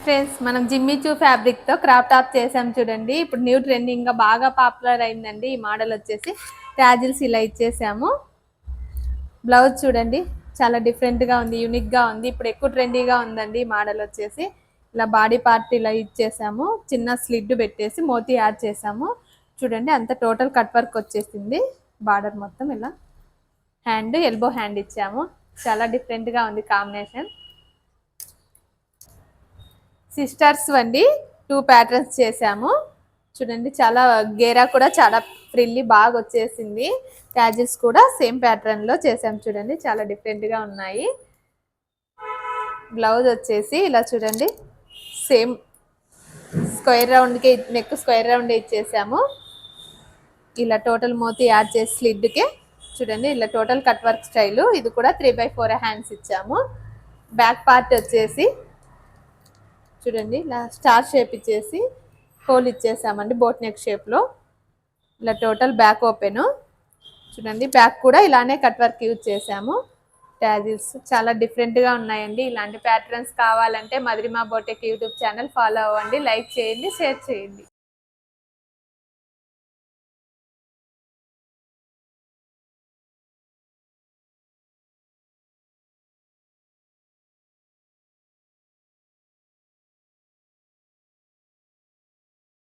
Friends మనం Jimmy Choo fabric తో crop top చేసాం చూడండి. ఇప్పుడు న్యూ ట్రెండింగ్ గా బాగా పాపులర్ అయిందండి ఈ మోడల్ వచ్చేసి. ట్యాజిల్స్ ఇలా ఇచ్చేసాము. బ్లౌజ్ చూడండి చాలా డిఫరెంట్ గా ఉంది, యూనిక్ గా ఉంది. ఇప్పుడు ఎక్కువ ట్రెండీగా ఉందండి ఈ మోడల్ వచ్చేసి. ఇలా బాడీ పార్ట్ ఇలా ఇచ్చేసాము, చిన్న స్లిడ్ పెట్టేసి మోతీ యాడ్ చేసాము చూడండి. అంత టోటల్ కట్ వర్క్ వచ్చేసింది. బార్డర్ మొత్తం ఇలా హ్యాండ్ ఎల్బో హ్యాండ్ ఇచ్చాము. చాలా డిఫరెంట్ గా ఉంది కాంబినేషన్. సిస్టర్స్ వండి 2 ప్యాటర్న్స్ చేసాము చూడండి. చాలా గేరా కూడా చాలా ఫ్రిల్లీ బాగా వచ్చేసింది. ట్యాజిల్స్ కూడా సేమ్ ప్యాటర్న్ లో చేసాం చూడండి. చాలా డిఫరెంట్ గా ఉన్నాయి. బ్లౌజ్ వచ్చేసి ఇలా చూడండి, సేమ్ స్క్వేర్ రౌండ్ కి నెక్ స్క్వేర్ రౌండ్ ఇచ్చేసాము. ఇలా టోటల్ మోతీ యాడ్ చేసి స్లిడ్ కి చూడండి. ఇలా టోటల్ కట్ వర్క్ స్టైల్. ఇది కూడా 3/4 హ్యాండ్స్ ఇచ్చాము. బ్యాక్ పార్ట్ వచ్చేసి చూడండి ఇలా స్టార్ షేప్ ఇచ్చేసి హోల్ ఇచ్చేసామండి బోట్ నెక్ షేప్ లో. ఇలా టోటల్ బ్యాక్ ఓపెన్ చూడండి. బ్యాక్ కూడా ఇలానే కట్ వర్క్ యూజ్ చేసాము. ట్యాజిల్స్ చాలా డిఫరెంట్ గా ఉన్నాయండి. ఇలాంటి ప్యాటర్న్స్ కావాలంటే మధురిమ బోటెక్ యూట్యూబ్ ఛానల్ ఫాలో అవ్వండి, లైక్ చేయండి, షేర్ చేయండి.